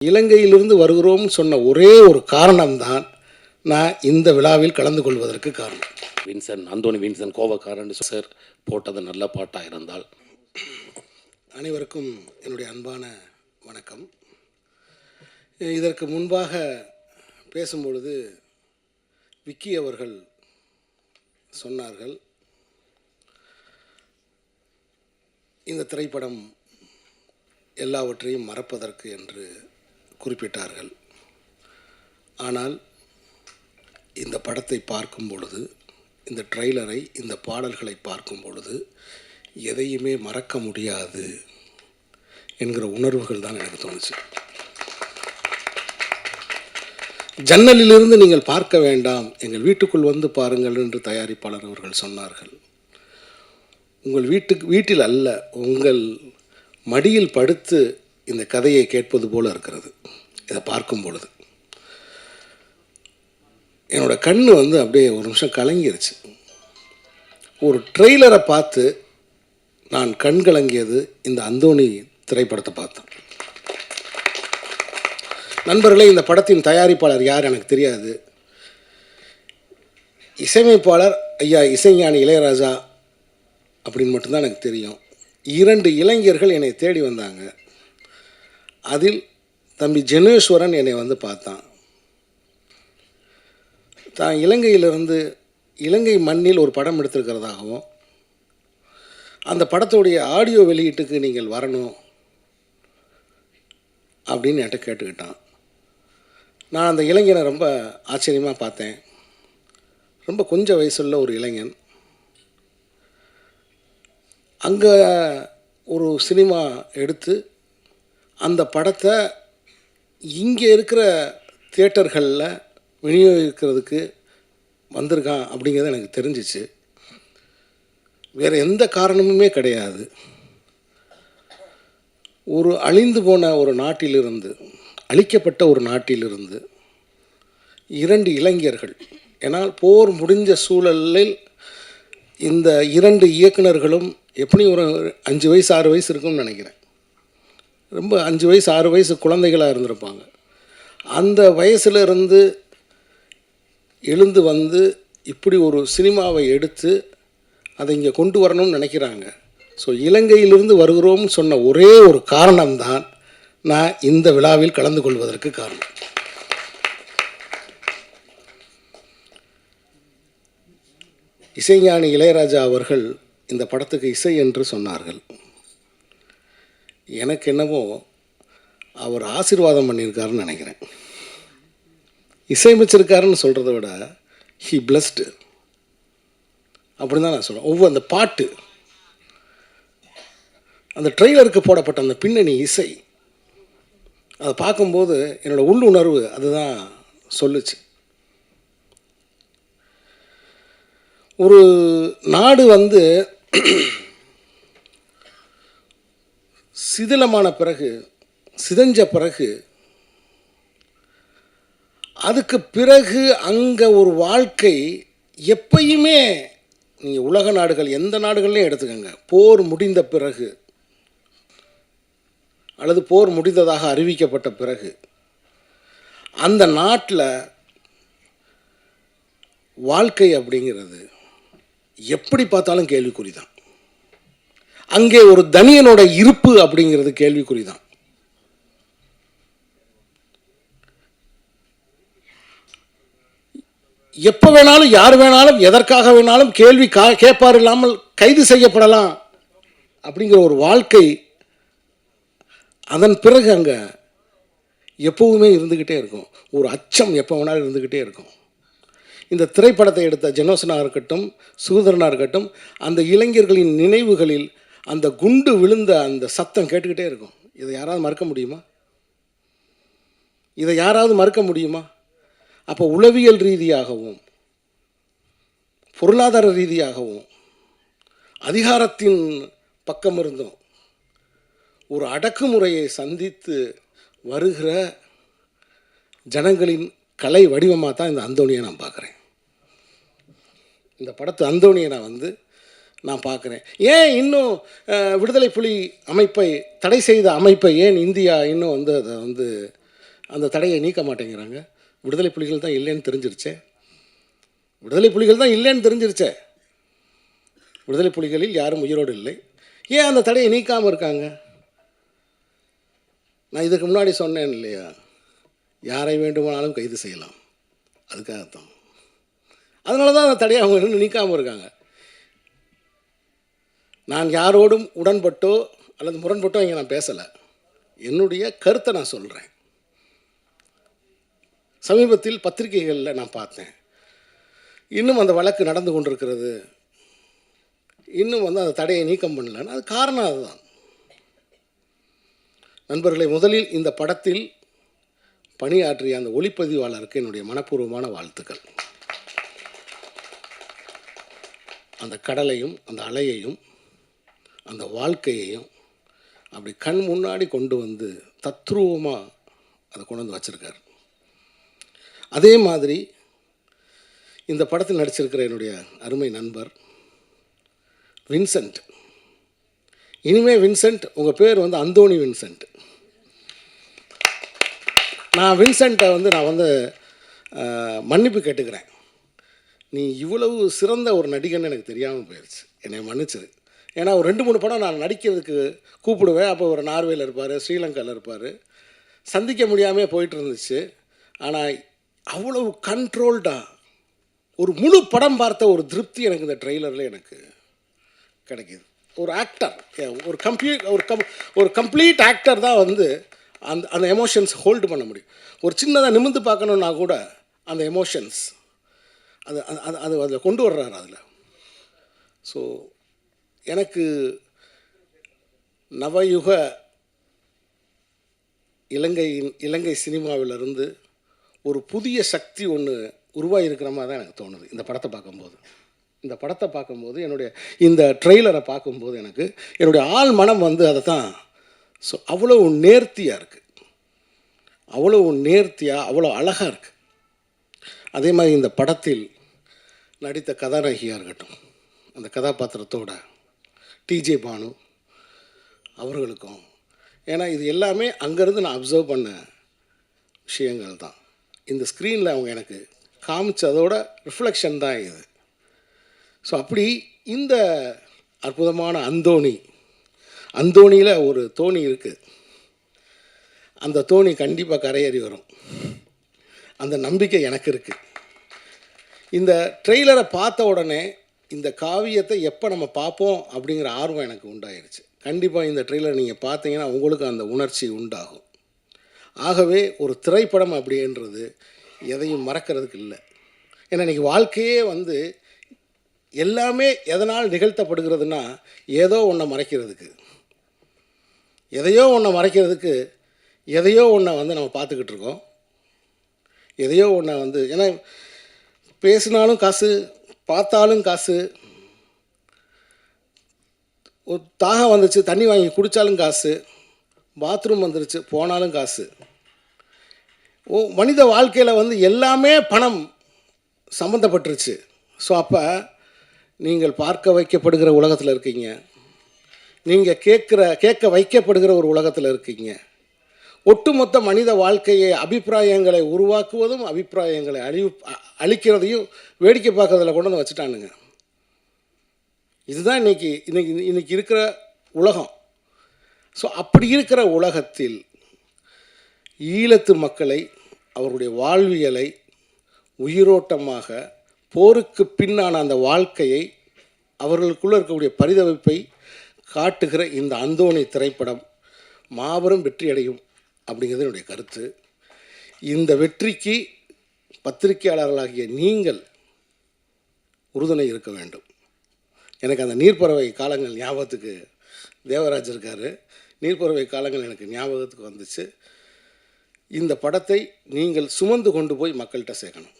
இலங்கையிலிருந்து வருகிறோம்னு சொன்ன ஒரே ஒரு காரணம்தான் நான் இந்த விழாவில் கலந்து கொள்வதற்கு காரணம். அந்தோனி வின்சன் கோவக்காரன் சார் போட்டது நல்ல பாட்டாக இருந்தால். அனைவருக்கும் என்னுடைய அன்பான வணக்கம். இதற்கு முன்பாக பேசும்பொழுது விக்கி அவர்கள் சொன்னார்கள், இந்த திரைப்படம் எல்லாவற்றையும் மறப்பதற்கு என்று குறிப்பிட்டார்கள். ஆனால் இந்த படத்தை பார்க்கும் பொழுது, இந்த ட்ரெய்லரை, இந்த பாடல்களை பார்க்கும் பொழுது எதையுமே மறக்க முடியாது என்கிற உணர்வுகள் தான் எனக்கு தோணுச்சு. ஜன்னலிலிருந்து நீங்கள் பார்க்க வேண்டாம், எங்கள் வீட்டுக்குள் வந்து பாருங்கள் என்று தயாரிப்பாளர் அவர்கள் சொன்னார்கள். உங்கள் வீட்டில் அல்ல, உங்கள் மடியில் படுத்து இந்த கதையை கேட்பது போல இருக்கிறது. இதை பார்க்கும் பொழுது என்னோடய கண் அப்படியே ஒரு நிமிஷம் கலங்கிருச்சு. ஒரு ட்ரெய்லரை பார்த்து நான் கண் கலங்கியது இந்த அந்தோனி திரைப்படத்தை பார்த்தேன். நண்பர்களே, இந்த படத்தின் தயாரிப்பாளர் யார் எனக்கு தெரியாது. இசையமைப்பாளர் ஐயா இசைஞானி இளையராஜா அப்படின்னு மட்டும்தான் எனக்கு தெரியும். 2 இளைஞர்கள் என்னை தேடி வந்தாங்க. அதில் தம்பி ஜெனேஸ்வரன் என்னை பார்த்தான். தான் இலங்கையிலிருந்து இலங்கை மண்ணில் ஒரு படம் எடுத்திருக்கிறதாகவும், அந்த படத்துடைய ஆடியோ வெளியீட்டுக்கு நீங்கள் வரணும் அப்படின்னு என்கிட்ட கேட்டுக்கிட்டான். நான் அந்த இளைஞனை ரொம்ப ஆச்சரியமாக பார்த்தேன். ரொம்ப கொஞ்சம் வயசுள்ள ஒரு இளைஞன். அங்கே ஒரு சினிமா எடுத்து அந்த படத்தை இங்கே இருக்கிற தியேட்டர்களில் விநியோகிக்கிறதுக்கு வந்திருக்கான் அப்படிங்கிறது எனக்கு தெரிஞ்சிச்சு. வேறு எந்த காரணமுமே கிடையாது. ஒரு அழிந்து போன ஒரு நாட்டிலிருந்து, அழிக்கப்பட்ட ஒரு நாட்டிலிருந்து 2 இளைஞர்கள், ஏன்னால் போர் முடிஞ்ச சூழலில் இந்த 2 இயக்குனர்களும் எப்படி ஒரு 5 வயசு 6 வயசு இருக்கும்னு நினைக்கிறேன். ரொம்ப 5 வயசு 6 வயசு குழந்தைகளாக இருந்திருப்பாங்க. அந்த வயசுலேருந்து எழுந்து வந்து இப்படி ஒரு சினிமாவை எடுத்து அதை இங்கே கொண்டு வரணும்னு நினைக்கிறாங்க. ஸோ இலங்கையிலிருந்து வருகிறோம்னு சொன்ன ஒரே ஒரு காரணம்தான் நான் இந்த விழாவில் கலந்து கொள்வதற்கு காரணம். இசைஞானி இளையராஜா அவர்கள் இந்த படத்துக்கு இசை என்று சொன்னார்கள். எனக்கு என்னவோ அவர் ஆசீர்வாதம் பண்ணியிருக்காருன்னு நினைக்கிறேன். இசையமைச்சிருக்காருன்னு சொல்கிறத விட ஹி பிளஸ்டு அப்படின்னு தான் நான் சொல்கிறேன். அந்த பாட்டு, அந்த ட்ரெய்லருக்கு போடப்பட்ட அந்த பின்னணி இசை, அதை பார்க்கும்போது என்னோடய உள்ளுணர்வு அதுதான் சொல்லுச்சு. ஒரு நாடு சிதிலமான பிறகு, சிதைஞ்ச பிறகு, அதுக்கு பிறகு அங்கே ஒரு வாழ்க்கை எப்பயுமே, நீங்கள் உலக நாடுகள் எந்த நாடுகள்லையும் எடுத்துக்கோங்க, போர் முடிந்த பிறகு அல்லது போர் முடிந்ததாக அறிவிக்கப்பட்ட பிறகு அந்த நாட்டில் வாழ்க்கை அப்படிங்கிறது எப்படி பார்த்தாலும் கேள்விக்குறி தான். அங்கே ஒரு தனியனோட இருப்பு அப்படிங்கிறது கேள்விக்குறி தான். எப்போ வேணாலும் யார் வேணாலும் எதற்காக வேணாலும் கேள்வி கேட்பார் இல்லாமல் கைது செய்யப்படலாம் அப்படிங்கிற ஒரு வாழ்க்கை அதன் பிறகு அங்கே எப்போவுமே இருந்துக்கிட்டே இருக்கும். ஒரு அச்சம் எப்போ வேணாலும் இருந்துக்கிட்டே இருக்கும். இந்த திரைப்படத்தை எடுத்த ஜெனோசனாக இருக்கட்டும், சூதரனாக இருக்கட்டும், அந்த இளைஞர்களின் நினைவுகளில் அந்த குண்டு விழுந்த அந்த சத்தம் கேட்டுக்கிட்டே இருக்கும். இதை யாராவது மறக்க முடியுமா? இதை யாராவது மறக்க முடியுமா? அப்போ உளவியல் ரீதியாகவும் பொருளாதார ரீதியாகவும் அதிகாரத்தின் பக்கம் இருந்தும் ஒரு அடக்குமுறையை சந்தித்து வருகிற ஜனங்களின் கலை வடிவமாக தான் இந்த அந்தோனியை நான் பார்க்குறேன். இந்த படத்து அந்தோனியை நான் பார்க்குறேன். ஏன் இன்னும் விடுதலை புலி அமைப்பை, தடை செய்த அமைப்பை ஏன் இந்தியா இன்னும் அதை அந்த தடையை நீக்க மாட்டேங்கிறாங்க. விடுதலை புலிகள் தான் இல்லைன்னு தெரிஞ்சிருச்சே. விடுதலை புலிகள் தான் இல்லைன்னு தெரிஞ்சிருச்சே. விடுதலை புலிகளில் யாரும் உயிரோடு இல்லை. ஏன் அந்த தடையை நீக்காமல் இருக்காங்க? நான் இதுக்கு முன்னாடி சொன்னேன் இல்லையா, யாரை வேண்டுமானாலும் கைது செய்யலாம், அதுக்காகத்தான். அதனால தான் அந்த தடையை அவங்க இன்னும் நீக்காமல் இருக்காங்க. நான் யாரோடும் உடன்பட்டோ அல்லது முரண்பட்டோ இங்கே நான் பேசலை. என்னுடைய கருத்தை நான் சொல்கிறேன். சமீபத்தில் பத்திரிகைகளில் நான் பார்த்தேன், இன்னும் அந்த வழக்கு நடந்து கொண்டிருக்கிறது, இன்னும் அந்த தடையை நீக்கம் பண்ணலன்னு. அது காரணம் அதுதான். நண்பர்களை, முதலில் இந்த படத்தில் பணியாற்றிய அந்த ஒளிப்பதிவாளருக்கு என்னுடைய மனப்பூர்வமான வாழ்த்துக்கள். அந்த கடலையும் அந்த அலையையும் அந்த வாழ்க்கையையும் அப்படி கண் முன்னாடி கொண்டு வந்து தத்ரூபமாக அதை கொண்டு வந்து வச்சுருக்கார். அதே மாதிரி இந்த படத்தில் நடிச்சிருக்கிற என்னுடைய அருமை நண்பர் வின்சென்ட். இனிமேல் வின்சென்ட், உங்கள் பேர் அந்தோணி வின்சென்ட். நான் வின்சென்ட்டை நான் மன்னிப்பு கேட்டுக்கிறேன். நீ இவ்வளவு சிறந்த ஒரு நடிகன்னு எனக்கு தெரியாமல் போயிடுச்சு, என்னை மன்னிச்சிரு. ஏன்னா ஒரு 2-3 படம் நான் நடிக்கிறதுக்கு கூப்பிடுவேன். அப்போ ஒரு நார்வேயில் இருப்பார், ஸ்ரீலங்காவில் இருப்பார், சந்திக்க முடியாமல் போயிட்டு இருந்துச்சு. ஆனால் அவ்வளவு கண்ட்ரோல்டாக ஒரு முழு படம் பார்த்த ஒரு திருப்தி எனக்கு இந்த ட்ரெய்லரில் எனக்கு கிடைக்கிது. ஒரு ஆக்டர், ஒரு கம்ப்ளீட் ஆக்டர் தான் அந்த அந்த எமோஷன்ஸ் ஹோல்டு பண்ண முடியும். ஒரு சின்னதாக நிமிர்ந்து பார்க்கணுன்னா கூட அந்த எமோஷன்ஸ் அது அது அது அதில் கொண்டு வர்றாரு அதில். ஸோ எனக்கு நவயுக இலங்கை சினிமாவிலிருந்து ஒரு புதிய சக்தி ஒன்று உருவாகிருக்கிற மாதிரி தான் எனக்கு தோணுது இந்த படத்தை பார்க்கும்போது. என்னுடைய இந்த ட்ரெய்லரை பார்க்கும்போது எனக்கு என்னுடைய ஆள் மனம் அதை தான். ஸோ அவ்வளோ நேர்த்தியாக இருக்குது, அவ்வளோ அழகாக இருக்குது. அதே மாதிரி இந்த படத்தில் நடித்த கதாநாயகியாக இருக்கட்டும், அந்த கதாபாத்திரத்தோட டிஜே பானு அவர்களுக்கும், ஏன்னா இது எல்லாமே அங்கேருந்து நான் அப்சர்வ் பண்ண விஷயங்கள் தான். இந்த ஸ்க்ரீனில் அவங்க எனக்கு காமிச்சதோட ரிஃப்ளெக்ஷன் தான் இது. ஸோ அப்படி இந்த அற்புதமான அந்தோணியில் ஒரு தோணி இருக்குது. அந்த தோணி கண்டிப்பாக கரையேறி வரும், அந்த நம்பிக்கை எனக்கு இருக்குது. இந்த ட்ரெய்லரை பார்த்த உடனே இந்த காவியத்தை எப்போ நம்ம பார்ப்போம் அப்படிங்கிற ஆர்வம் எனக்கு உண்டாயிருச்சு. கண்டிப்பாக இந்த ட்ரெய்லர் நீங்கள் பார்த்தீங்கன்னா உங்களுக்கு அந்த உணர்ச்சி உண்டாகும். ஆகவே ஒரு திரைப்படம் அப்படின்றது எதையும் மறக்கிறதுக்கு இல்லை. ஏன்னா இன்றைக்கி வாழ்க்கையே எல்லாமே எதனால் நிகழ்த்தப்படுகிறதுனா ஏதோ ஒன்றை மறைக்கிறதுக்கு, எதையோ ஒன்றை நம்ம பார்த்துக்கிட்டு இருக்கோம். எதையோ ஒன்றை ஏன்னா பேசினாலும் காசு, பார்த்தாலும் காசு, ஒரு தாகம் வந்துச்சு தண்ணி வாங்கி குடித்தாலும் காசு, பாத்ரூம் வந்துருச்சு போனாலும் காசு. மனித வாழ்க்கையில் எல்லாமே பணம் சம்மந்தப்பட்டுருச்சு. ஸோ அப்போ நீங்கள் பார்க்க வைக்கப்படுகிற உலகத்தில் இருக்கீங்க, நீங்கள் கேட்க வைக்கப்படுகிற ஒரு உலகத்தில் இருக்கீங்க. ஒட்டுமொத்த மனித வாழ்க்கையை அபிப்பிராயங்களை உருவாக்குவதும் அபிப்பிராயங்களை அழிக்கிறதையும் வேடிக்கை பார்க்கறதில் கொண்டு வந்து வச்சுட்டானுங்க. இதுதான் இன்னைக்கு இருக்கிற உலகம். ஸோ அப்படி இருக்கிற உலகத்தில் ஈழத்து மக்களை, அவருடைய வாழ்வியலை உயிரோட்டமாக, போருக்கு பின்னான அந்த வாழ்க்கையை, அவர்களுக்குள்ளே இருக்கக்கூடிய பரிதவிப்பை காட்டுகிற இந்த அந்தோணி திரைப்படம் மாபெரும் வெற்றியடையும் அப்படிங்கிறது என்னுடைய கருத்து. இந்த வெற்றிக்கு பத்திரிகையாளர்களாகிய நீங்கள் உறுதுணை இருக்க வேண்டும். எனக்கு அந்த நீர்ப்பறவை காலங்கள் ஞாபகத்துக்கு, தேவராஜ் இருக்கார், நீர்ப்பறவை காலங்கள் எனக்கு ஞாபகத்துக்கு வந்துச்சு. இந்த படத்தை நீங்கள் சுமந்து கொண்டு போய் மக்கள்கிட்ட சேர்க்கணும்.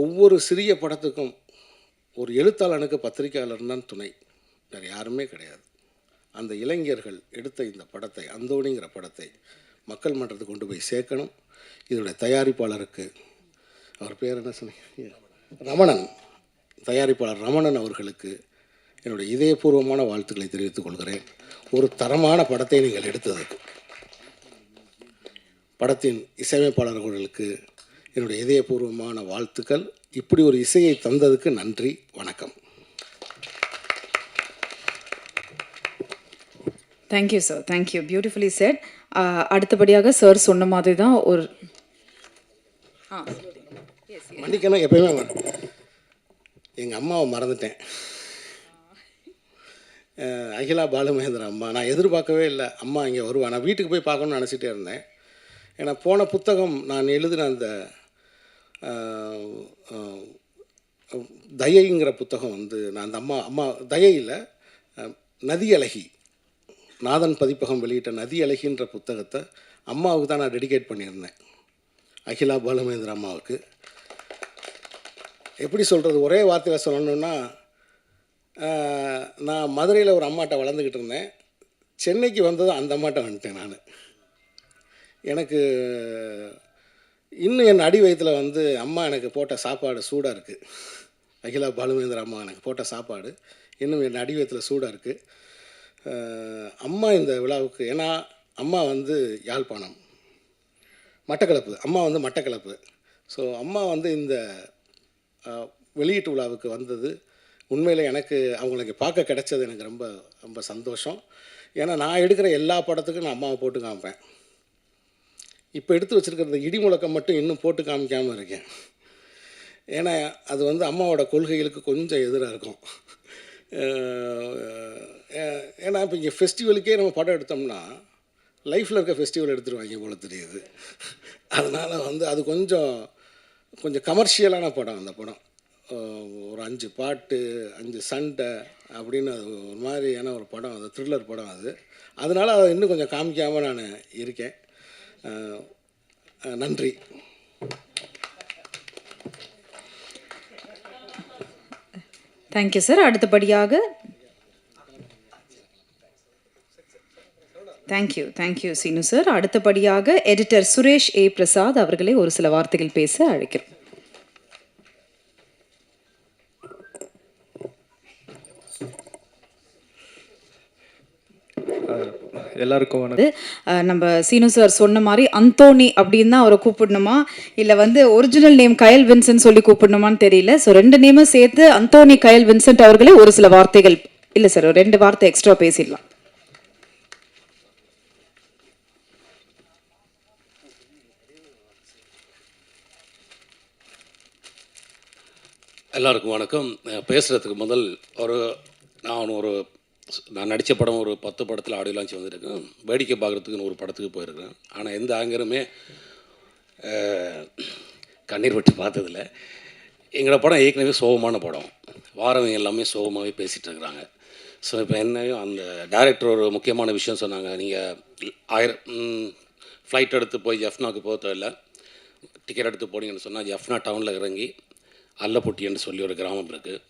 ஒவ்வொரு சிறிய படத்துக்கும் ஒரு எழுத்தாளனுக்கு பத்திரிகையாளர் தான் துணை, வேறு யாருமே கிடையாது. அந்த இளைஞர்கள் எடுத்த இந்த படத்தை, அந்தோணிங்கிற படத்தை மக்கள் மன்றத்துக்கு கொண்டு போய் சேர்க்கணும். இதோடைய தயாரிப்பாளருக்கு, அவர் பேர் என்ன சொன்னீங்க, ரமணன், தயாரிப்பாளர் ரமணன் அவர்களுக்கு என்னுடைய இதயபூர்வமான வாழ்த்துக்களை தெரிவித்துக் கொள்கிறேன். ஒரு தரமான படத்தை நீங்கள் எடுத்ததுக்கு. படத்தின் இசையமைப்பாளர்களுக்கு என்னுடைய இதயபூர்வமான வாழ்த்துக்கள். இப்படி ஒரு இசையை தந்ததுக்கு நன்றி. வணக்கம். Thank you sir, thank you, beautifully set. அடுத்தபடியாக சார் சொன்ன மாதிரி தான் ஒரு மன்னிக்கணும், எப்பயுமே எங்கள் அம்மாவை மறந்துட்டேன். அகிலா பாலுமகேந்திரா அம்மா. நான் எதிர்பார்க்கவே இல்லை அம்மா இங்கே வருவா. நான் வீட்டுக்கு போய் பார்க்கணும்னு நினச்சிட்டே இருந்தேன். ஏன்னா போன புத்தகம் நான் எழுதின அந்த தயைங்கிற புத்தகம் நான் அந்த அம்மா தயையில் நதி அழகி நாதன் பதிப்பகம் வெளியிட்ட நதி அழகின்ற புத்தகத்தை அம்மாவுக்கு தான் நான் டெடிகேட் பண்ணியிருந்தேன், அகிலா பாலுமகேந்திரா அம்மாவுக்கு. எப்படி சொல்கிறது, ஒரே வார்த்தையில் சொல்லணுன்னா, நான் மதுரையில் ஒரு அம்மாட்ட வளர்ந்துக்கிட்டு இருந்தேன். சென்னைக்கு வந்ததும் அந்த அம்மாட்ட வந்துட்டேன் நான். எனக்கு இன்னும் என் அடி வயத்தில் அம்மா எனக்கு போட்ட சாப்பாடு சூடாக இருக்குது. அகிலா பாலுமகேந்திரா அம்மா எனக்கு போட்ட சாப்பாடு இன்னும் என் அடி வயத்தில் சூடாக இருக்குது. அம்மா இந்த விழாவுக்கு, ஏன்னா அம்மா யாழ்ப்பாணம், மட்டக்களப்பு, அம்மா மட்டக்களப்பு. ஸோ அம்மா இந்த வெளியீட்டு விழாவுக்கு வந்தது உண்மையில் எனக்கு அவங்களுக்கு பார்க்க கிடைச்சது எனக்கு ரொம்ப ரொம்ப சந்தோஷம். ஏன்னா நான் எடுக்கிற எல்லா படத்துக்கும் நான் அம்மாவை போட்டு காமிப்பேன். இப்போ எடுத்து வச்சுருக்கிற இடி முழக்கம் மட்டும் இன்னும் போட்டு காமிக்காமல் இருக்கேன். ஏன்னா அது அம்மாவோட கொள்கைகளுக்கு கொஞ்சம் எதிராக இருக்கும். ஏன்னா இப்போ இங்கே ஃபெஸ்டிவலுக்கே நம்ம படம் எடுத்தோம்னா லைஃப்பில் இருக்க ஃபெஸ்டிவல் எடுத்துருவாங்க போல தெரியுது. அதனால் அது கொஞ்சம் கமர்ஷியலான படம். அந்த படம் ஒரு 5 பாட்டு 5 சண்டை அப்படின்னு அது ஒரு மாதிரியான ஒரு படம். அது த்ரில்லர் படம் அது. அதனால் அதை இன்னும் கொஞ்சம் காமிக்காமல் நான் இருக்கேன். நன்றி. Thank you sir. அடுத்தபடியாக தேங்க்யூ சீனு சார். அடுத்தபடியாக எடிட்டர் சுரேஷ் ஏ பிரசாத் அவர்களை ஒரு சில வார்த்தைகள் பேச அழைக்கிறோம். எல்லாருக்கும் நம்ம சீனு சார் சொன்ன மாதிரி அந்தோனி அப்படின்னு தான் அவரை கூப்பிடணுமா, இல்லை ஒரிஜினல் நேம் கயல் வின்சென்ட் சொல்லி கூப்பிடணுமான்னு தெரியல. ஸோ 2 நேமும் சேர்த்து அந்தோனி கயல் வின்சென்ட் அவர்களே ஒரு சில வார்த்தைகள், இல்லை சார் 2 வார்த்தை எக்ஸ்ட்ரா பேசிடலாம். எல்லாருக்கும் வணக்கம். பேசுகிறதுக்கு முதல் நான் நடித்த படம் ஒரு 10 படத்தில் ஆடியோ லான்ச் வந்திருக்கேன். வேடிக்கை பார்க்குறதுக்குன்னு ஒரு படத்துக்கு போயிருக்கேன். ஆனால் எந்த ஆங்கருமே கண்ணீர் விட்டு பார்த்ததில்ல. எங்களோட படம் ஏற்கனவே சோகமான படம். வாரவங்க எல்லாமே சோகமாகவே பேசிகிட்டு இருக்கிறாங்க. ஸோ இப்போ என்னையும் அந்த டைரக்டர் ஒரு முக்கியமான விஷயம் சொன்னாங்க. நீங்கள் ஃப்ளைட் எடுத்து போய் ஜஃப்னாவுக்கு போக தேவையில்லை, டிக்கெட் எடுத்து போனீங்கன்னு சொன்னால் ஜஃப்னா டவுனில் இறங்கி அல்லப்பட்டின்னு சொல்லி ஒரு கிராமம் இருக்குது.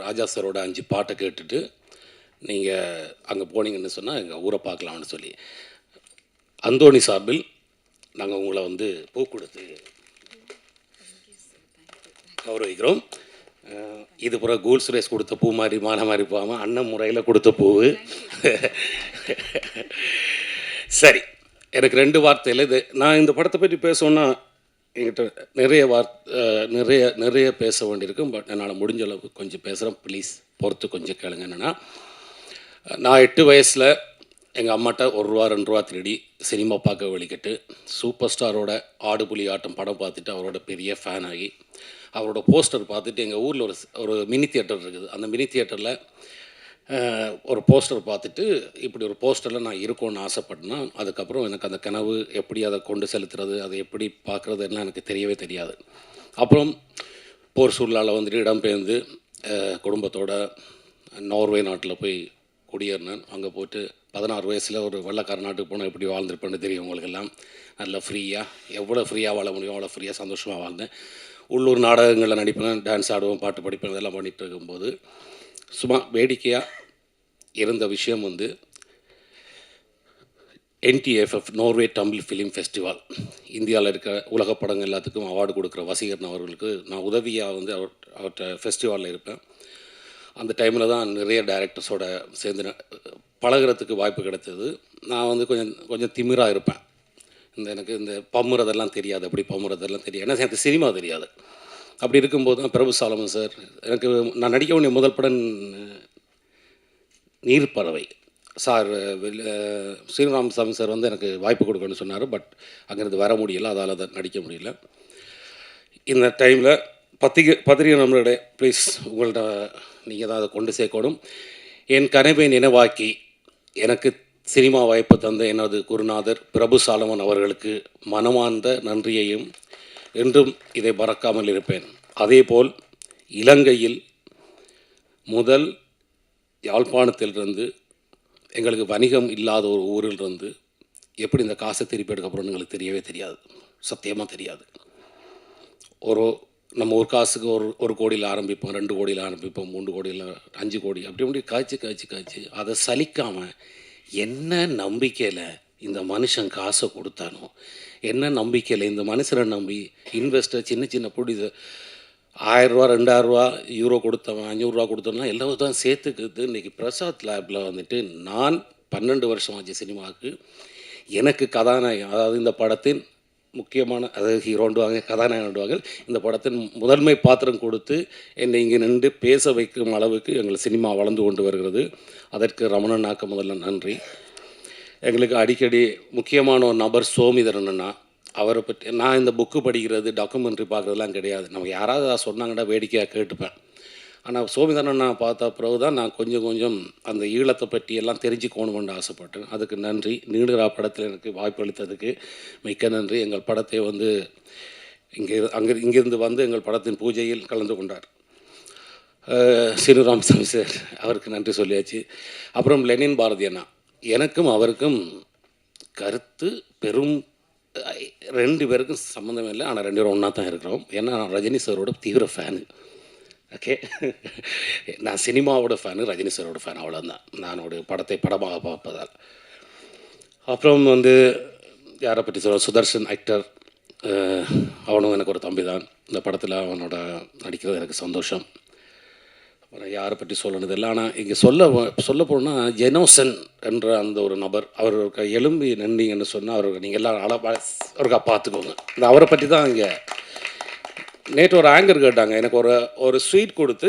ராஜா சாரோட 5 பாட்டை கேட்டுட்டு நீங்கள் அங்கே போனீங்கன்னு சொன்னால் எங்கள் ஊரை பார்க்கலாம்னு சொல்லி அந்தோணி சார்பில் நாங்கள் உங்களை பூ கொடுத்து கௌரவிக்கிறோம். இது புற கூல் சுரேஷ் கொடுத்த பூ மாதிரி மான மாதிரி போகாமல் அண்ணன் முறையில் கொடுத்த பூவு. சரி, எனக்கு 2 வார்த்தையில் நான் இந்த படத்தை பற்றி பேசணுன்னா என்கிட்ட நிறைய பேச வேண்டியிருக்கும். பட் என்னால் முடிஞ்ச அளவுக்கு கொஞ்சம் பேசுகிறேன். ப்ளீஸ் பொறுத்து கொஞ்சம் கேளுங்க. என்னென்னா, நான் 8 வயசில் எங்கள் அம்மாட்ட ₹1 ₹2 திருடி சினிமா பார்க்க வழிக்கிட்டு சூப்பர் ஸ்டாரோட ஆடு புலி ஆட்டம் படம் பார்த்துட்டு அவரோட பெரிய ஃபேன் ஆகி அவரோட போஸ்டர் பார்த்துட்டு எங்கள் ஊரில் ஒரு மினி தியேட்டர் இருக்குது. அந்த மினி தியேட்டரில் ஒரு போஸ்டர் பார்த்துட்டு இப்படி ஒரு போஸ்டரில் நான் இருக்கணும்னு ஆசைப்பட்டேன்னா அதுக்கப்புறம் எனக்கு அந்த கனவு எப்படி அதை கொண்டு செலுத்துறது, அதை எப்படி பார்க்குறதுலாம் எனக்கு தெரியவே தெரியாது. அப்புறம் போர் சூழ்நிலை இடம்பெயர்ந்து குடும்பத்தோட நார்வே நாட்டில் போய் குடியேறினேன். அங்கே போய்ட்டு 16 வயசில் ஒரு வெள்ளைக்கார நாட்டுக்கு போனால் எப்படி வாழ்ந்துருப்பேன்னு தெரியும் உங்களுக்கெல்லாம். நல்லா ஃப்ரீயாக, எவ்வளோ ஃப்ரீயாக வாழ முடியும் அவ்வளோ ஃப்ரீயாக சந்தோஷமாக வாழ்ந்தேன். உள்ளூர் நாடகங்களில் நடிப்பேன், டான்ஸ் ஆடுவேன், பாட்டு படிப்பேன், இதெல்லாம் பண்ணிகிட்டு இருக்கும்போது சும்மா வேடிக்கையாக இருந்த விஷயம் NTFF Norway Tamil film festival இந்தியாவில் இருக்க உலக படங்கள் எல்லாத்துக்கும் அவார்டு கொடுக்குற வசீகரன் அவர்களுக்கு நான் உதவியாக அவர்கிட்ட ஃபெஸ்டிவலில் இருப்பேன். அந்த டைமில் தான் நிறைய டைரக்டர்ஸோட சேர்ந்து பழகிறதுக்கு வாய்ப்பு கிடைத்தது. நான் கொஞ்சம் திமிராக இருப்பேன். எனக்கு இந்த பம்முறதெல்லாம் தெரியாது, அப்படி பம்முறதெல்லாம் தெரியாது, ஏன்னா எனக்கு சினிமா தெரியாது. அப்படி இருக்கும்போது தான் பிரபு சாலமன் சார் எனக்கு நான் நடிக்க வேண்டிய முதல் படம் நீர்ப்பறவை சார். ஸ்ரீராமசாமி சார் வந்து எனக்கு வாய்ப்பு கொடுக்கணும்னு சொன்னார். பட் அங்கேருந்து வர முடியல, அதால் அதை நடிக்க முடியல. இந்த டைமில் பத்திரிகை நம்மளுடைய ப்ளீஸ் உங்கள்கிட்ட நீங்கள் தான் அதை கொண்டு சேர்க்கணும். என் கனவை நினைவாக்கி எனக்கு சினிமா வாய்ப்பு தந்த எனது குருநாதர் பிரபு சாலமன் அவர்களுக்கு மனமார்ந்த நன்றியையும் என்றும் இதை மறக்காமல் இருப்பேன். அதேபோல் இலங்கையில் முதல் யாழ்ப்பாணத்திலிருந்து எங்களுக்கு வணிகம் இல்லாத ஒரு ஊரிலிருந்து எப்படி இந்த காசை திருப்பி எடுக்க போகிறோன்னு எங்களுக்கு தெரியவே தெரியாது, சத்தியமாக தெரியாது. நம்ம ஒரு காசுக்கு ஒரு கோடியில் ஆரம்பிப்போம், 2 கோடியில் ஆரம்பிப்போம், 3 கோடியில் 5 கோடி அப்படி காய்ச்சி அதை சலிக்காமல் என்ன நம்பிக்கையில் இந்த மனுஷன் காசை கொடுத்தானோ, என்ன நம்பிக்கையில் இந்த மனுஷனை நம்பி இன்வெஸ்டர் சின்ன பிடி 1000 ரூபா 2000 ரூபா யூரோ கொடுத்தவன் 500 ரூபா கொடுத்தோம்னா எல்லாரும் தான் சேர்த்துக்குது. இன்றைக்கி பிரசாத் லேபில் வந்துட்டு நான் 12 வருஷம் ஆச்சு சினிமாவுக்கு. எனக்கு கதாநாயகன், அதாவது இந்த படத்தின் முக்கியமான, அதாவது ஹீரோண்டுவாங்க, கதாநாயகண்டுவாங்க, இந்த படத்தின் முதன்மை பாத்திரம் கொடுத்து என்னை இங்கே நின்று பேச வைக்கும் அளவுக்கு எங்கள் சினிமா வளர்ந்து கொண்டு வருகிறது. அதற்கு ரமணனாக்க முதல்ல நன்றி. எங்களுக்கு அடிக்கடி முக்கியமான ஒரு நபர் சோமிதரன் அண்ணா. அவரை பற்றி நான் இந்த புக்கு படிக்கிறது, டாக்குமெண்ட்ரி பார்க்குறதுலாம் கிடையாது. நமக்கு யாராவது சொன்னாங்கன்னா வேடிக்கையாக கேட்டுப்பேன். ஆனால் சோமிதரன் நான் பார்த்த பிறகு தான் நான் கொஞ்சம் அந்த ஈழத்தை பற்றி எல்லாம் தெரிஞ்சுக்கணும்னு ஆசைப்பட்டேன். அதுக்கு நன்றி. நீடுகிறா படத்தில் எனக்கு வாய்ப்பு அளித்ததுக்கு மிக்க நன்றி. எங்கள் படத்தை வந்து இங்கிருந்து வந்து எங்கள் படத்தின் பூஜையில் கலந்து கொண்டார் ஸ்ரீராமசாமி சார், அவருக்கு நன்றி சொல்லியாச்சு. அப்புறம் லெனின் பாரதி அண்ணா, எனக்கும் அவருக்கும் கருத்து பெரும் 2 பேருக்கும் சம்மந்தமே இல்லை. ஆனால் 2 பேரும் ஒன்றா தான் இருக்கிறோம். ஏன்னா நான் ரஜினி சாரோட தீவிர ஃபேனு. ஓகே, நான் சினிமாவோட ஃபேனு, ரஜினி சாரோட ஃபேன், அவ்வளோதான். நானோட படத்தை படமாக பார்ப்பதால். அப்புறம் வந்து யாரை பற்றி சொல்ல, சுதர்ஷன் ஆக்டர், அவனும் எனக்கு ஒரு தம்பி தான். இந்த படத்தில் அவனோட நடிக்கிறது எனக்கு சந்தோஷம். அப்புறம் யாரை பற்றி சொல்லணுது இல்லை. ஆனால் இங்கே சொல்ல போனால் ஜெனோசன் என்ற அந்த ஒரு நபர், அவருக்கு எலும்பி நன்றிங்கன்னு சொன்னால் அவருக்கு நீங்கள் எல்லாம் அவருக்கா பார்த்துக்கோங்க. இந்த அவரை பற்றி தான் இங்கே நேற்று ஒரு ஆங்கர் கேட்டாங்க, எனக்கு ஒரு ஸ்வீட் கொடுத்து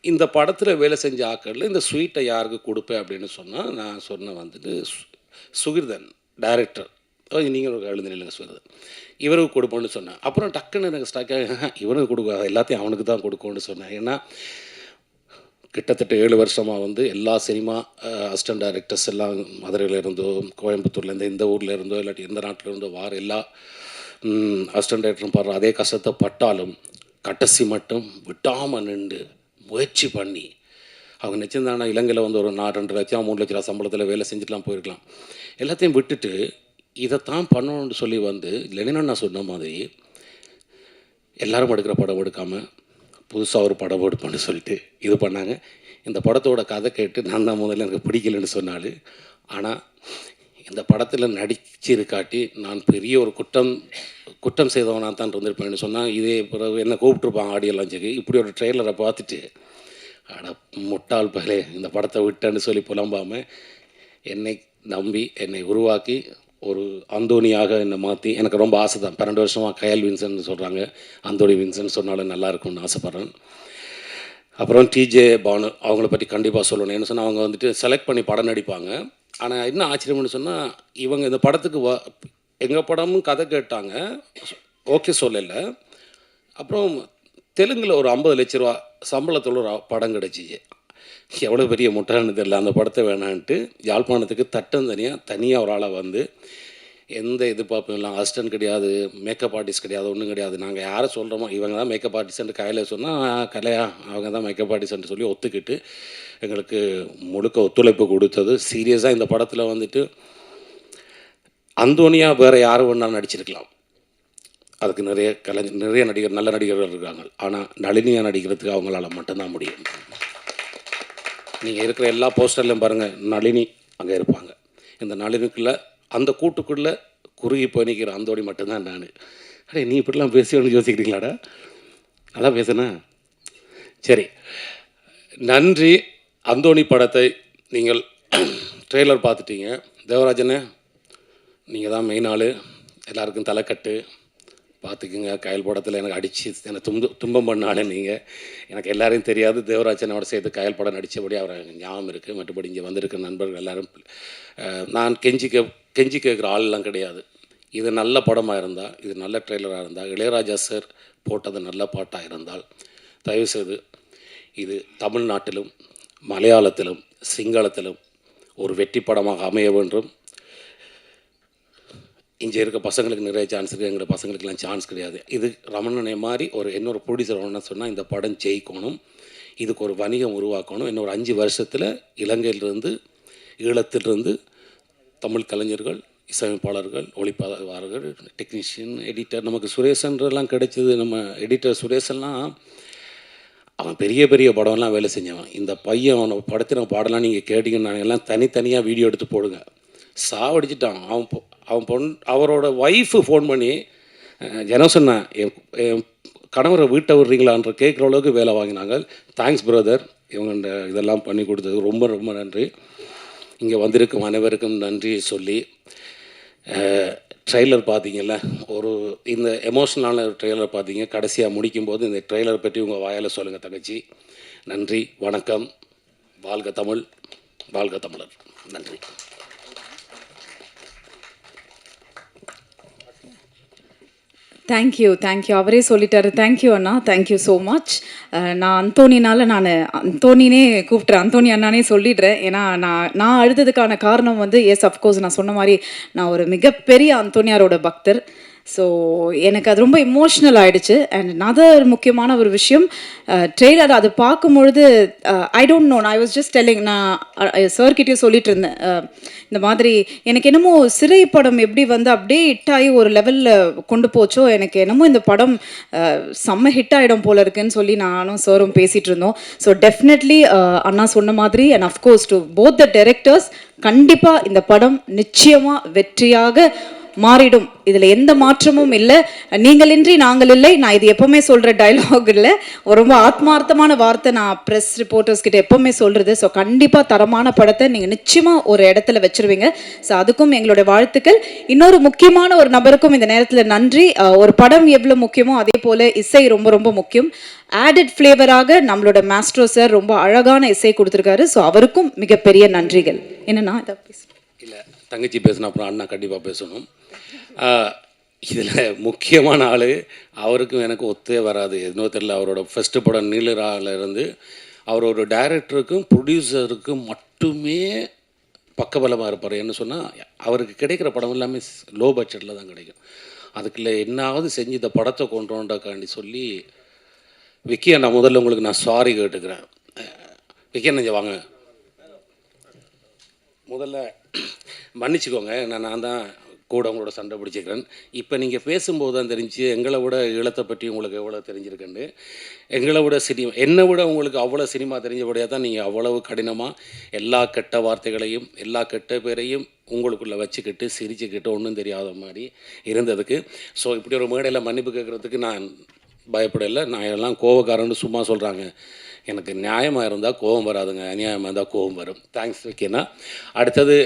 இந்த படத்தில் வேலை செஞ்ச ஆக்களில் இந்த ஸ்வீட்டை யாருக்கு கொடுப்பேன் அப்படின்னு சொன்னால், நான் சொன்னேன் வந்துட்டு சுகிர்தன் டைரக்டர், நீங்கள் ஒரு எழுந்தினில்லைங்க சுகிர்தன், இவருக்கு கொடுப்போன்னு சொன்னேன். அப்புறம் டக்குன்னு எனக்கு ஸ்டாக்காக இவனுக்கு கொடுக்க எல்லாத்தையும் அவனுக்கு தான் கொடுக்கும்னு சொன்னேன். ஏன்னா கிட்டத்தட்ட 7 வருஷமாக வந்து எல்லா சினிமா அசிஸ்டன்ட் டைரக்டர்ஸ் எல்லாம் மதுரையில் இருந்தோ, கோயம்புத்தூர்லேருந்து, இந்த ஊரில் இருந்தோ, இல்லாட்டி எந்த நாட்டில் இருந்தோ எல்லா அசிஸ்டன்ட் டைரக்டரும் பாடுற அதே கஷ்டத்தை பட்டாலும் கடைசி மட்டும் விட்டாமல் நின்று முயற்சி பண்ணி அவங்க நிச்சயந்தானா இலங்கையில் வந்து ஒரு 2 லட்சம் 3 லட்சம் சம்பளத்தில் வேலை செஞ்சுட்டுலாம் போயிருக்கலாம். எல்லாத்தையும் விட்டுட்டு இதைத்தான் பண்ணணும்னு சொல்லி வந்து லெனின் நான் சொன்ன மாதிரி எல்லாரும் எடுக்கிற படம் எடுக்காமல் புதுசாக ஒரு படம் எடுப்போன்னு சொல்லிட்டு இது பண்ணாங்க. இந்த படத்தோட கதை கேட்டு நான் தான் முதல்ல எனக்கு பிடிக்கலன்னு சொன்னாலும், ஆனால் இந்த படத்தில் நடிச்சிருக்காட்டி நான் பெரிய ஒரு குற்றம் செய்தவனாக தான் இருந்திருப்பேன்னு சொன்னால், இதே பிறகு என்னை கூப்பிட்டுருப்பாங்க ஆடியோ லான்ச்சுக்கு. இப்படி ஒரு ட்ரெய்லரை பார்த்துட்டு முட்டாள் பகலே இந்த படத்தை விட்டேன்னு சொல்லி புலம்பாமல் என்னை நம்பி என்னை உருவாக்கி ஒரு அந்தோனியாக என்னை மாற்றி, எனக்கு ரொம்ப ஆசை தான். 12 வருஷமாக கயல் வின்சன் சொல்கிறாங்க, அந்தோனி வின்சன் சொன்னாலும் நல்லா இருக்கும்னு ஆசைப்பட்றேன். அப்புறம் டிஜே பானு, அவங்கள பற்றி கண்டிப்பாக சொல்லணும். என்ன சொன்னால் அவங்க வந்துட்டு செலக்ட் பண்ணி படம் நடிப்பாங்க. ஆனால் என்ன ஆச்சரியம்னு சொன்னால், இவங்க இந்த படத்துக்கு எங்கள் படமும் கதை கேட்டாங்க, ஓகே சொல்லலை. அப்புறம் தெலுங்கில் ஒரு 50 லட்ச ரூபா சம்பளத்தில் ஒரு படம் கிடச்சிச்சு. எவ்வளோ பெரிய முட்டாள்னு தெரியல. அந்த படத்தை வேணான்ட்டு யாழ்ப்பாணத்துக்கு தனியாக ஒரு ஆளாக வந்து எந்த எதிர்பார்ப்பும் இல்லை. அசிஸ்டன்ட் கிடையாது, மேக்கப் ஆர்டிஸ்ட் கிடையாது, ஒன்றும் கிடையாது. நாங்கள் யாரை சொல்கிறோமோ இவங்க தான் மேக்கப் ஆர்டிஸ்ட்ன்ட்டு கையில் சொன்னால் கலையா அவங்க தான் மேக்கப் ஆர்டிஸ்ட்ன்ட்டு சொல்லி ஒத்துக்கிட்டு எங்களுக்கு முழுக்க ஒத்துழைப்பு கொடுத்தது. சீரியஸாக இந்த படத்தில் வந்துட்டு அந்தோனியா வேறு யாரும் வேணாலும் நடிச்சிருக்கலாம். அதுக்கு நிறைய நல்ல நடிகர்கள் இருக்காங்க. ஆனால் நளினியாக நடிக்கிறதுக்கு அவங்களால மட்டும்தான் முடியும். நீங்கள் இருக்கிற எல்லா போஸ்டர்லையும் பாருங்கள், நளினி அங்கே இருப்பாங்க. இந்த நளினிக்குள்ளே அந்த கூட்டுக்குள்ளே குறுகி போய் நிற்கிற அந்தோணி மட்டும்தான் நான். அடே நீ இப்படிலாம் பேசுவேன்னு யோசிக்கிறீங்களாடா? நல்லா பேசுனா சரி. நன்றி. அந்தோணி படத்தை நீங்கள் ட்ரெய்லர் பார்த்துட்டீங்க. தேவராஜனே நீங்கள் தான் மெயின் ஆள். எல்லாருக்கும் தலைக்கட்டு பார்த்துக்குங்க. கயல் படத்தில் எனக்கு அடித்து என்னை துன்பம் பண்ணாலே நீங்கள் எனக்கு எல்லாரையும் தெரியாது. தேவராஜனோட சேர்த்து கயல் படம் நடித்தபடி அவர் ஞாபகம் இருக்குது. மற்றபடி இங்கே வந்திருக்க நண்பர்கள் எல்லாரும் நான் கெஞ்சி கேட்குற ஆள்லாம் கிடையாது. இது நல்ல படமாக இருந்தால், இது நல்ல ட்ரெய்லராக இருந்தால், இளையராஜா சார் போட்டது நல்ல பாட்டாக இருந்தால் தயவுசெய்து இது தமிழ்நாட்டிலும் மலையாளத்திலும் சிங்களத்திலும் ஒரு வெற்றி படமாக அமைய வேண்டும். இங்கே இருக்க பசங்களுக்கு நிறைய சான்ஸ் இருக்குது, எங்களோட பசங்களுக்கெல்லாம் சான்ஸ் கிடையாது. இது ரமணனை மாதிரி இன்னொரு ப்ரொடியூசர் ஒன்று சொன்னால் இந்த படம் ஜெயிக்கணும், இதுக்கு ஒரு வணிகம் உருவாக்கணும். இன்னொரு 5 வருஷத்தில் இலங்கையிலிருந்து ஈழத்திலிருந்து தமிழ் கலைஞர்கள், இசையமைப்பாளர்கள், ஒளிப்பதிவாளர்கள், டெக்னீஷியன், எடிட்டர், நமக்கு சுரேஷன்றெல்லாம் கிடைச்சது. நம்ம எடிட்டர் சுரேஷன்லாம் அவன் பெரிய பெரிய படம்லாம் வேலை செஞ்சவன். இந்த பையன் அவனை படத்தின பாடலாம் நீங்கள் கேட்டிங்கன்னா எல்லாம் தனித்தனியாக வீடியோ எடுத்து போடுங்க. சாவடிச்சிட்டான். அவரோட ஒய்ஃபு ஃபோன் பண்ணி ஜனசன்னா என் கணவரை வீட்டை விடுறீங்களான்ற கேட்குற அளவுக்கு வேலை வாங்கினாங்க. தேங்க்ஸ் பிரதர், இவங்க இதெல்லாம் பண்ணி கொடுத்தது ரொம்ப ரொம்ப நன்றி. இங்கே வந்திருக்கும் அனைவருக்கும் நன்றி சொல்லி, ட்ரெய்லர் பார்த்தீங்கல்ல, இந்த எமோஷ்னலான ட்ரெய்லர் பார்த்தீங்க. கடைசியாக முடிக்கும்போது இந்த ட்ரெய்லர் பற்றி உங்கள் வாயால் சொல்லுங்கள் தங்கச்சி. நன்றி, வணக்கம், வாழ்க தமிழ், வாழ்க தமிழர். நன்றி. தேங்க்யூ அவரே சொல்லிட்டாரு. தேங்க்யூ அண்ணா, தேங்க்யூ ஸோ மச். நான் அந்தோனினே கூப்பிட்றேன், அந்தோனி அண்ணானே சொல்லிடுறேன். ஏன்னா நான் அழுததுக்கான காரணம் வந்து அஃப்கோர்ஸ் நான் சொன்ன மாதிரி நான் ஒரு மிகப்பெரிய அந்தோனியாரோட பக்தர். ஸோ எனக்கு அது ரொம்ப இமோஷ்னல் ஆகிடுச்சு. அண்ட் நதர் முக்கியமான ஒரு விஷயம், ட்ரெய்லர் அது பார்க்கும்பொழுது I don't know, I was just telling, நான் சார்கிட்டயும் சொல்லிட்டு இருந்தேன், இந்த மாதிரி எனக்கு என்னமோ சிறை படம் எப்படி வந்து அப்படியே ஹிட் ஆகி ஒரு லெவலில் கொண்டு போச்சோ, எனக்கு என்னமோ இந்த படம் செம்ம ஹிட் ஆகிடும் போல இருக்குன்னு சொல்லி நானும் சாரும் பேசிகிட்டு இருந்தோம். ஸோ டெஃபினெட்லி அண்ணா சொன்ன மாதிரி and of course to both the directors, கண்டிப்பாக இந்த படம் நிச்சயமாக வெற்றியாக மாறிடும். இதில் எந்த மாற்றமும் இல்லை. நீங்களின்றி நாங்கள் இல்லை. நான் இது எப்போவுமே சொல்கிற டைலாக் இல்லை, ரொம்ப ஆத்மார்த்தமான வார்த்தை. நான் ப்ரெஸ் ரிப்போர்ட்டர்ஸ் கிட்ட எப்போவுமே சொல்கிறது. ஸோ கண்டிப்பாக தரமான படத்தை நீங்கள் நிச்சயமாக ஒரு இடத்துல வச்சுருவீங்க. ஸோ அதுக்கும் எங்களுடைய வாழ்த்துக்கள். இன்னொரு முக்கியமான ஒரு நபருக்கும் இந்த நேரத்தில் நன்றி. ஒரு படம் எவ்வளோ முக்கியமோ அதே போல் இசை ரொம்ப ரொம்ப முக்கியம். ஆடட் ஃப்ளேவராக நம்மளோட மாஸ்ட்ரோ சார் ரொம்ப அழகான இசை கொடுத்துருக்காரு. ஸோ அவருக்கும் மிகப்பெரிய நன்றிகள். என்னன்னா இதை இல்லை, தங்கச்சி பேசினா அப்புறம் அண்ணா கண்டிப்பாக பேசணும். இதில் முக்கியமான ஆள், அவருக்கும் எனக்கு ஒத்தே வராது, எதுவும் தெரியல. அவரோட ஃபஸ்ட்டு படம் நீலராலேருந்து அவரோட டைரக்டருக்கும் ப்ரொடியூசருக்கும் மட்டுமே பக்கபலமாக இருப்பார். என்ன சொன்னால், அவருக்கு கிடைக்கிற படம் எல்லாமே லோ பட்ஜெட்டில் தான் கிடைக்கும். அதுக்குள்ள என்னாவது செஞ்சு இந்த படத்தை கொண்டோண்டாக்காண்டி சொல்லி, விக்கி அண்ணா முதல்ல உங்களுக்கு நான் சாரி கேட்டுக்கிறேன். விக்கி அண்ணா வாங்க, முதல்ல மன்னிச்சுக்கோங்க, நான் தான் கூட உங்களோட சண்டை பிடிச்சிக்கிறேன். இப்போ நீங்கள் பேசும்போது தான் தெரிஞ்சு எங்களை விட ஈழத்தை பற்றி உங்களுக்கு எவ்வளோ தெரிஞ்சிருக்குன்னு. எங்களை விட என்னை விட உங்களுக்கு அவ்வளோ சினிமா தெரிஞ்சபடியாக தான் நீங்கள் அவ்வளவு கடினமாக எல்லா கெட்ட வார்த்தைகளையும் எல்லா கெட்ட பேரையும் உங்களுக்குள்ளே வச்சுக்கிட்டு சிரிச்சுக்கிட்டு ஒன்றும் தெரியாத மாதிரி இருந்ததுக்கு. ஸோ இப்படி ஒரு மேடையில் மன்னிப்பு கேட்குறதுக்கு நான் பயப்படலை. நான் எல்லாம் கோவக்காரன்னு சும்மா சொல்கிறாங்க. எனக்கு நியாயமாக இருந்தால் கோபம் வராதுங்க, அநியாயமாக இருந்தால் கோபம் வரும். தேங்க்ஸ் விக்கினா. அடுத்தது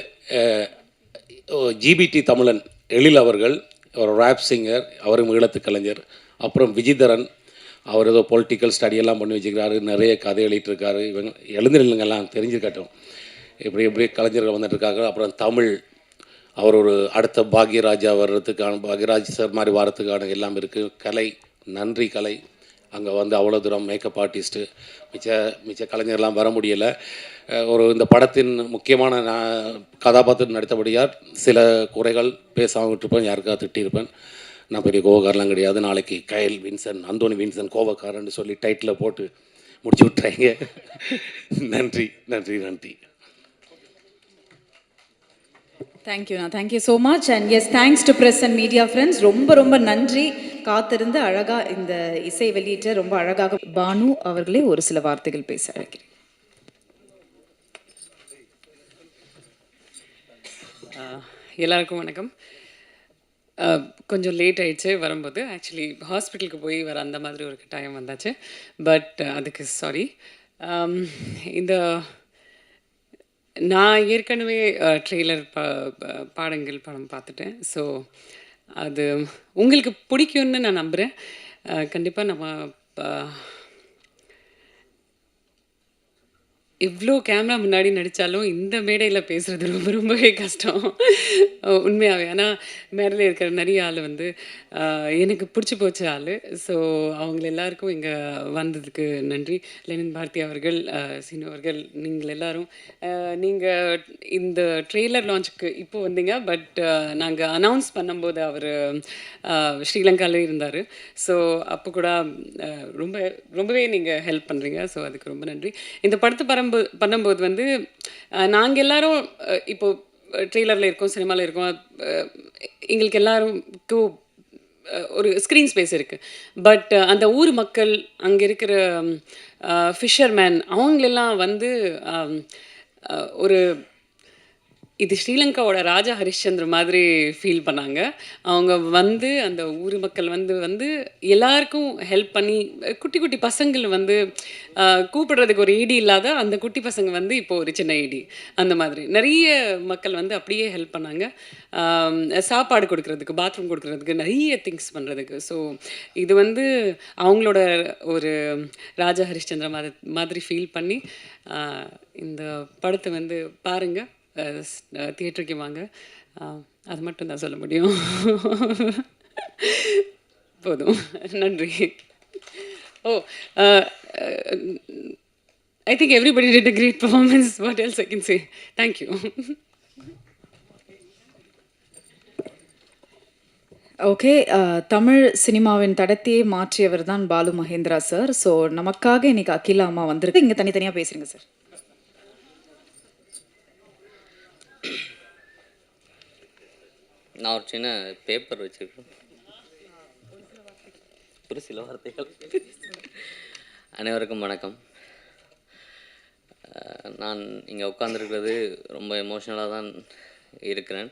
ஜிபிடி தமிழன் எழில் அவர்கள், ஒரு ரேப் சிங்கர், அவரும் ஈழத்து கலைஞர். அப்புறம் விஜிதரன், அவர் ஏதோ பொலிட்டிக்கல் ஸ்டடியெல்லாம் பண்ணி வச்சுக்கிறாரு, நிறைய கதை எழுதிட்டுருக்காரு. இவங்க எழுந்திருங்கெல்லாம் தெரிஞ்சுக்கட்டும் இப்படி கலைஞர்கள் வந்துட்டுருக்காங்க. அப்புறம் தமிழ், அவர் ஒரு அடுத்த பாக்யராஜா வர்றதுக்கான, பாக்யராஜ் சார் மாதிரி வர்றதுக்கான எல்லாம் இருக்குது. கலை, நன்றி கலை, அங்கே வந்து அவ்வளோ தூரம் மேக்கப் ஆர்டிஸ்ட்டு, மிச்ச கலைஞர்லாம் வர முடியலை. இந்த படத்தின் முக்கியமான கதாபாத்திரம் நடித்தபடியார் சில குறைகள் பேசாமல் விட்டுருப்பேன், யாருக்காக திட்டியிருப்பேன். நான் பெரிய கோவக்காரெலாம் கிடையாது. நாளைக்கு கயல் வின்சன், அந்தோனி வின்சன் கோவக்காரன்னு சொல்லி டைட்டில் போட்டு முடிச்சு விட்டுறாங்க. நன்றி நன்றி நன்றி. தேங்க்யூண்ணா, thank you so much. And yes, thanks to press and media friends. ரொம்ப ரொம்ப நன்றி. காத்திருந்து அழகாக இந்த இசை வெளியிட்ட ரொம்ப அழகாக பானு அவர்களே ஒரு சில வார்த்தைகள் பேச அழைக்கிறேன். எல்லாருக்கும் வணக்கம். கொஞ்சம் லேட் ஆயிடுச்சு வரும்போது. ஆக்சுவலி ஹாஸ்பிட்டலுக்கு போய் வர அந்த மாதிரி ஒரு டைம் வந்தாச்சு. பட் அதுக்கு சாரி. இந்த நான் ஏற்கனவே ட்ரெய்லர் பாடங்கள் படம் பார்த்துட்டேன். ஸோ அது உங்களுக்கு பிடிக்கும்னு நான் நம்புகிறேன். கண்டிப்பாக நம்ம இவ்வளோ கேமரா முன்னாடி நடித்தாலும் இந்த மேடையில் பேசுகிறது ரொம்பவே கஷ்டம் உண்மையாகவே. ஆனால் மேடையில் இருக்கிற நிறைய ஆள் வந்து எனக்கு பிடிச்சி போச்ச ஆள். ஸோ அவங்கள எல்லாருக்கும் இங்கே வந்ததுக்கு நன்றி. லெனின் பாரதி அவர்கள், சீனு அவர்கள், நீங்கள் எல்லோரும். நீங்கள் இந்த ட்ரெய்லர் லான்ச்சுக்கு இப்போ வந்தீங்க, பட் நாங்கள் அனௌன்ஸ் பண்ணும்போது அவர் ஸ்ரீலங்காவில் இருந்தார். ஸோ அப்போ கூட ரொம்பவே நீங்கள் ஹெல்ப் பண்ணுறீங்க. ஸோ அதுக்கு ரொம்ப நன்றி. இந்த படத்தை பண்ணும்போது வந்து நாங்கள் எல்லாரும் இப்போது ட்ரெய்லரில் இருக்கோம், சினிமாவில் இருக்கோம். எங்களுக்கு எல்லாருக்கும் ஒரு ஸ்க்ரீன் ஸ்பேஸ் இருக்குது. பட் அந்த ஊர் மக்கள், அங்கே இருக்கிற ஃபிஷர்மேன், அவங்களெல்லாம் வந்து ஒரு இது ஸ்ரீலங்காவோட ராஜா ஹரிஷ்சந்திர மாதிரி ஃபீல் பண்ணாங்க. அவங்க வந்து அந்த ஊர் மக்கள் வந்து எல்லாருக்கும் ஹெல்ப் பண்ணி, குட்டி குட்டி பசங்கள் வந்து கூப்பிடுறதுக்கு ஒரு ஏடி இல்லாத அந்த குட்டி பசங்க வந்து இப்போது ஒரு சின்ன ஏடி, அந்த மாதிரி நிறைய மக்கள் வந்து அப்படியே ஹெல்ப் பண்ணாங்க. சாப்பாடு கொடுக்குறதுக்கு, பாத்ரூம் கொடுக்குறதுக்கு, நிறைய திங்ஸ் பண்ணுறதுக்கு. ஸோ இது வந்து அவங்களோட ஒரு ராஜா ஹரிஷ்சந்திர மாதிரி ஃபீல் பண்ணி இந்த படத்தை வந்து பாருங்கள், தியேட்டருக்கு வாங்க. அது மட்டும் தான் சொல்ல முடியும். போதும், நன்றி. I think everybody did a great performance. What else I can say? Thank you. Okay, Tamil சினிமாவின் தடத்தையே மாற்றியவர் தான் பாலு மகேந்திரா சார். ஸோ நமக்காக இன்னைக்கு அகிலா அம்மா வந்திருக்கு. இங்கே தனித்தனியாக பேசுகிறீங்க சார். நான் ஒரு சின்ன பேப்பர் வச்சுருக்கேன், ஒரு சில வார்த்தைகள். அனைவருக்கும் வணக்கம். நான் இங்கே உட்காந்துருக்கிறது ரொம்ப எமோஷ்னலாக தான் இருக்கிறேன்.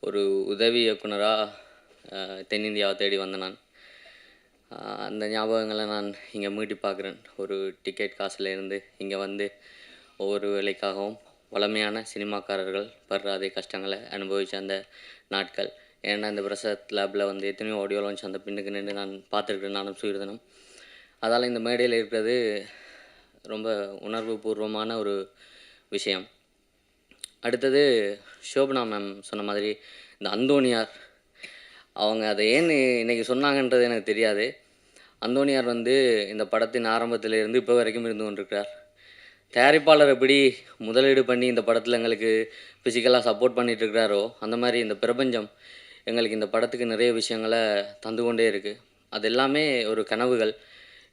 ஒரு உதவி இயக்குனராக தென்னிந்தியாவை தேடி வந்த நான் அந்த ஞாபகங்களை நான் இங்கே மீட்டி பார்க்குறேன். ஒரு டிக்கெட் காசுலேருந்து இங்கே வந்து ஒவ்வொரு வேலைக்காகவும் வளமையான சினிமாக்காரர்கள் படுற அதே கஷ்டங்களை அனுபவித்த அந்த நாட்கள். ஏன்னா இந்த பிரசத் லேபில் வந்து எத்தனையோ ஆடியோ லான்ச் அந்த பின்னுக்கு நின்று நான் பார்த்துருக்கேன், நானும் சுயர்தனம். அதால் இந்த மேடையில் இருக்கிறது ரொம்ப உணர்வு பூர்வமான ஒரு விஷயம். அடுத்தது ஷோபனா மேம் சொன்ன மாதிரி இந்த அந்தோணியார், அவங்க அதை ஏன் இன்றைக்கி சொன்னாங்கன்றது எனக்கு தெரியாது. அந்தோணியார் வந்து இந்த படத்தின் ஆரம்பத்திலிருந்து இப்போ வரைக்கும் இருந்து கொண்டிருக்கிறார். தயாரிப்பாளர் எப்படி முதலீடு பண்ணி இந்த படத்தில் எங்களுக்கு ஃபிசிக்கலாக சப்போர்ட் பண்ணிகிட்ருக்கிறாரோ, அந்த மாதிரி இந்த பிரபஞ்சம் எங்களுக்கு இந்த படத்துக்கு நிறைய விஷயங்களை தந்து கொண்டே இருக்குது. அது எல்லாமே ஒரு கனவுகள்.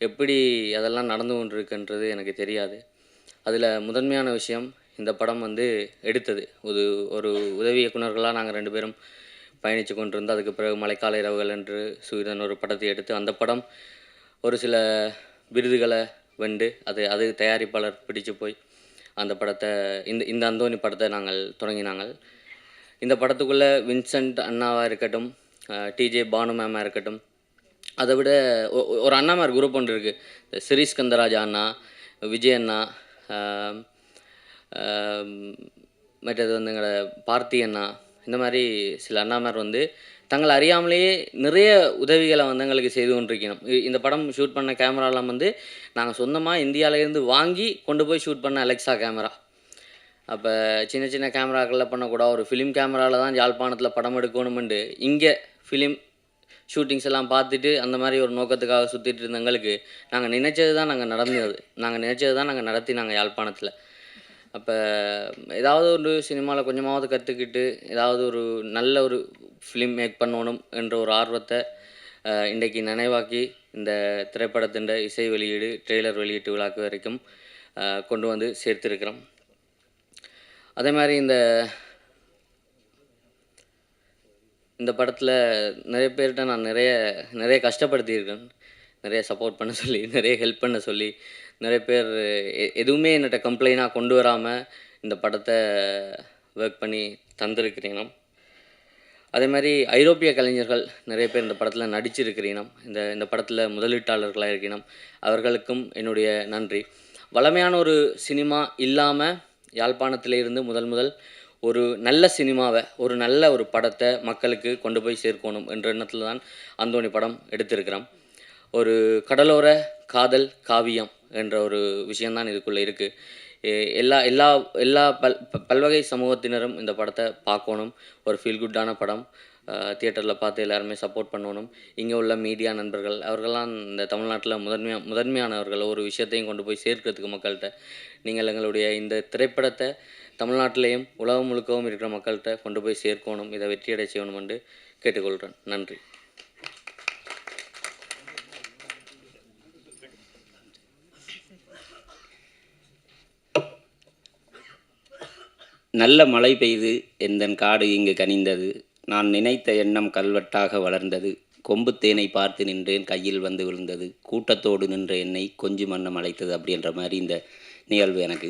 எப்படி அதெல்லாம் நடந்து கொண்டிருக்குன்றது எனக்கு தெரியாது. அதில் முதன்மையான விஷயம், இந்த படம் வந்து எடுத்தது ஒரு உதவி இயக்குனர்களாக நாங்கள் 2 பேரும் பயணித்து கொண்டிருந்தோம். அதுக்கு பிறகு மழைக்கால இரவுகள் என்று சுயதன் ஒரு படத்தை எடுத்து அந்த படம் ஒரு சில விருதுகளை வென்று அது தயாரிப்பாளர் பிடிச்சு போய் அந்த படத்தை இந்த அந்தோணி படத்தை நாங்கள் தொடங்கினாங்க. இந்த படத்துக்குள்ளே வின்சென்ட் அண்ணாவாக இருக்கட்டும், டிஜே பானு மேமாக இருக்கட்டும், அதை விட ஒரு அண்ணாமார் குரூப் ஒன்று இருக்குது. ஸ்ரீஸ்கந்தராஜா அண்ணா, விஜய் அண்ணா, மற்றது வந்து எங்களோட பார்த்தி அண்ணா, இந்த மாதிரி சில அண்ணாமார் வந்து தங்களை அறியாமலேயே நிறைய உதவிகளை வந்து எங்களுக்கு செய்து கொண்டிருக்கணும். இந்த படம் ஷூட் பண்ண கேமராலாம் வந்து நாங்கள் சொந்தமாக இந்தியாவிலேருந்து வாங்கி கொண்டு போய் ஷூட் பண்ண அலெக்ஸா கேமரா. அப்போ சின்ன சின்ன கேமராக்களில் பண்ணக்கூடாது, ஒரு ஃபிலிம் கேமராவில் தான் யாழ்ப்பாணத்தில் படம் எடுக்கணுமெண்டு இங்கே ஃபிலிம் ஷூட்டிங்ஸ் எல்லாம் பார்த்துட்டு அந்த மாதிரி ஒரு நோக்கத்துக்காக சுற்றிட்டு இருந்த எங்களுக்கு நாங்கள் நினச்சது தான் நாங்கள் நடத்தினாங்க யாழ்ப்பாணத்தில். அப்போ ஏதாவது ஒரு சினிமாவில் கொஞ்சமாவது கற்றுக்கிட்டு ஏதாவது ஒரு நல்ல ஒரு ஃபிலிம் மேக் பண்ணணும் என்ற ஒரு ஆர்வத்தை இன்றைக்கு நினைவாக்கி இந்த திரைப்படத்தின் இசை வெளியீடு, ட்ரெய்லர் வெளியீட்டு விழாக்கு வரைக்கும் கொண்டு வந்து சேர்த்துருக்கிறோம். அதே மாதிரி இந்த படத்தில் நிறைய பேர்கிட்ட நான் நிறைய கஷ்டப்படுத்தியிருக்கேன். நிறைய சப்போர்ட் பண்ண சொல்லி, நிறைய ஹெல்ப் பண்ண சொல்லி, நிறைய பேர் எதுவுமே என்னட்ட கம்ப்ளைண்டாக கொண்டு வராமல் இந்த படத்தை ஒர்க் பண்ணி தந்திருக்கிறீங்க. அதே மாதிரி ஐரோப்பிய கலைஞர்கள் நிறைய பேர் இந்த படத்தில் நடிச்சிருக்கிறீங்க. இந்த படத்தில் முதலீட்டாளர்களாக இருக்கணும். அவர்களுக்கும் என்னுடைய நன்றி. வளமையான ஒரு சினிமா இல்லாமல் யாழ்ப்பாணத்தில் இருந்து முதல் ஒரு நல்ல சினிமாவை, ஒரு நல்ல ஒரு படத்தை மக்களுக்கு கொண்டு போய் சேர்க்கணும் என்ற எண்ணத்தில் தான் அந்தோணி படம் எடுத்திருக்கிறோம். ஒரு கடலோர காதல் காவியம் என்ற ஒரு விஷயந்தான் இதுக்குள்ளே இருக்குது. எல்லா எல்லா எல்லா பல்வகை சமூகத்தினரும் இந்த படத்தை பார்க்கணும். ஒரு ஃபீல் குட்டான படம். தியேட்டரில் பார்த்து எல்லாருமே சப்போர்ட் பண்ணணும். இங்கே உள்ள மீடியா நண்பர்கள் அவர்கள்லாம் இந்த தமிழ்நாட்டில் முதன்மையானவர்கள். ஒரு விஷயத்தையும் கொண்டு போய் சேர்க்கிறதுக்கு மக்கள்கிட்ட நீங்கள் எங்களுடைய இந்த திரைப்படத்தை தமிழ்நாட்டிலேயும் உலகம் முழுக்கவும் இருக்கிற மக்கள்கிட்ட கொண்டு போய் சேர்க்கணும். இதை வெற்றியடை செய்யணும் என்று கேட்டுக்கொள்கிறேன். நன்றி. நல்ல மழை பெய்து எந்தன் காடு இங்கு கனிந்தது, நான் நினைத்த எண்ணம் கல்வெட்டாக வளர்ந்தது, கொம்பு தேனை பார்த்து நின்றேன் கையில் வந்து விழுந்தது, கூட்டத்தோடு நின்ற என்னை கொஞ்சம் மன்னம் அழைத்தது. அப்படின்ற மாதிரி இந்த நிகழ்வு எனக்கு.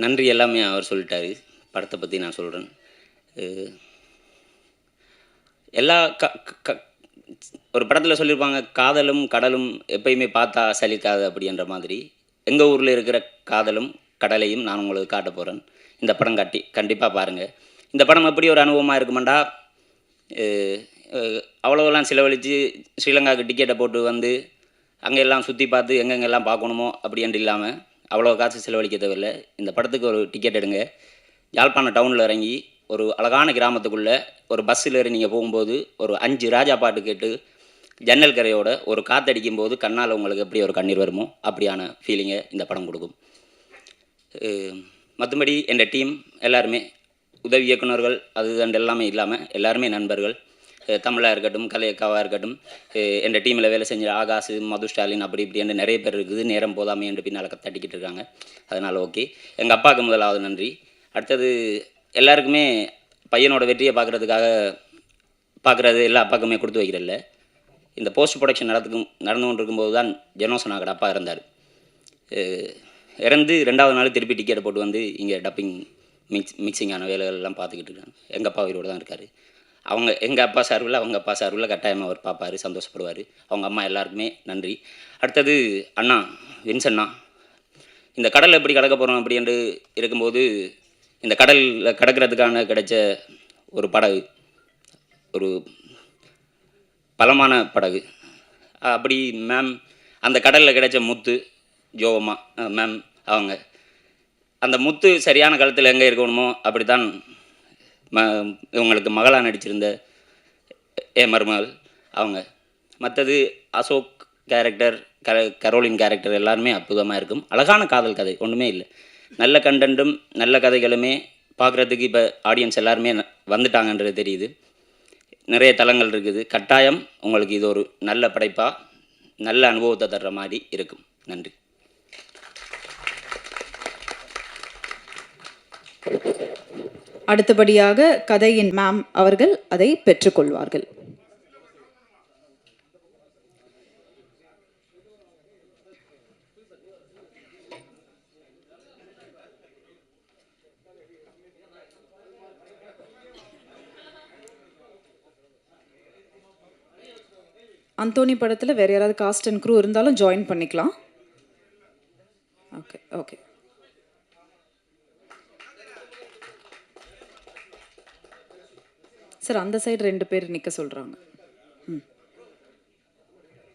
நன்றி எல்லாமே அவர் சொல்லிட்டாரு. படத்தை பற்றி நான் சொல்கிறேன். எல்லா ஒரு படத்தில் சொல்லியிருப்பாங்க, காதலும் கடலும் எப்பயுமே பார்த்தா சலிக்காது அப்படின்ற மாதிரி. எங்கள் ஊரில் இருக்கிற காதலும் கடலையும் நான் உங்களுக்கு காட்ட போகிறேன். இந்த படம் கண்டிப்பாக பாருங்கள். இந்த படம் எப்படி ஒரு அனுபவமாக இருக்குமாண்டா, அவ்வளோவெல்லாம் செலவழித்து ஸ்ரீலங்காவுக்கு டிக்கெட்டை போட்டு வந்து அங்கே எல்லாம் சுற்றி பார்த்து எங்கெங்கெல்லாம் பார்க்கணுமோ அப்படின்ட்டு இல்லாமல் அவ்வளோ காசு செலவழிக்க தேவையில்லை. இந்த படத்துக்கு ஒரு டிக்கெட் எடுங்க. யாழ்ப்பாணம் டவுனில் இறங்கி ஒரு அழகான கிராமத்துக்குள்ளே ஒரு பஸ்ஸில் ஏறி நீங்கள் போகும்போது ஒரு 5 ராஜா பாட்டு கேட்டு ஜன்னல் கரையோட ஒரு காற்றடிக்கும் போது கண்ணால் உங்களுக்கு எப்படி ஒரு கண்ணீர் வருமோ அப்படியான ஃபீலிங்கை இந்த படம் கொடுக்கும். மற்றபடி என் டீம் எல்லாருமே உதவி இயக்குநர்கள் அது எல்லாமே இல்லாமல் எல்லாருமே நண்பர்கள். தமிழாக இருக்கட்டும், கலையக்காவாக இருக்கட்டும், என் டீமில் வேலை செஞ்ச ஆகாஷ், மது ஸ்டாலின் அப்படி இப்படி நிறைய பேர் இருக்குது. நேரம் போதாமே என்று பின்னால் தட்டிக்கிட்டு இருக்காங்க. அதனால் ஓகே. எங்கள் அப்பாவுக்கு முதலாவது நன்றி. அடுத்தது எல்லாருக்குமே பையனோட வெற்றியை பார்க்குறது எல்லா அப்பாவுக்குமே கொடுத்து வைக்கிறதில்ல. இந்த போஸ்ட் ப்ரொடக்ஷன் நடந்து கொண்டு இருக்கும்போது தான் ஜனோசனாகட அப்பா இறந்தார். இறந்து 2வது நாள் திருப்பி டிக்கெட்டை போட்டு வந்து இங்கே டப்பிங் மிக்சிங்கான வேலைகள்லாம் பார்த்துக்கிட்டு இருக்காங்க. எங்கள் அப்பா உயிரோடு தான் இருக்கார். எங்கள் அப்பா சார்பில் அவங்க அப்பா சார்பில் கட்டாயமாக அவர் பார்ப்பார், சந்தோஷப்படுவார். அவங்க அம்மா எல்லாருக்குமே நன்றி. அடுத்தது அண்ணா வின்சண்ணா, இந்த கடலில் எப்படி கடக்க போகிறோம் அப்படின்ட்டு இருக்கும்போது இந்த கடலில் கடக்கிறதுக்கான கிடைச்ச ஒரு படகு, ஒரு பலமான படகு. அப்படி மேம் அந்த கடலில் கிடைச்ச முத்து ஜோவம்மா மேம் அவங்க அந்த முத்து சரியான காலத்தில் எங்கே இருக்கணுமோ அப்படி தான் இவங்களுக்கு மகளாக நடிச்சிருந்த மருமகள் அவங்க. மற்றது அசோக் கேரக்டர், கரோலின் கேரக்டர் எல்லாருமே அற்புதமாக இருக்கும். அழகான காதல் கதை, ஒன்றுமே இல்லை. நல்ல கண்டென்ட்டும் நல்ல கதைகளுமே பார்க்குறதுக்கு இப்போ ஆடியன்ஸ் எல்லாருமே வந்துட்டாங்கன்றது தெரியுது. நிறைய தளங்கள் இருக்குது. கட்டாயம் உங்களுக்கு இது ஒரு நல்ல படைப்பாக நல்ல அனுபவத்தை தர்ற மாதிரி இருக்கும். நன்றி. அடுத்தபடியாக கதையின் மேம் அவர்கள் அதை பெற்றுக்கொள்வார்கள். அந்தோனி படத்தில் வேறு யாராவது காஸ்ட் அண்ட் க்ரூ இருந்தாலும் ஜாயின் பண்ணிக்கலாம். Okay okay. சார் அந்த சைடு 2 பேர் நிற்க சொல்கிறாங்க.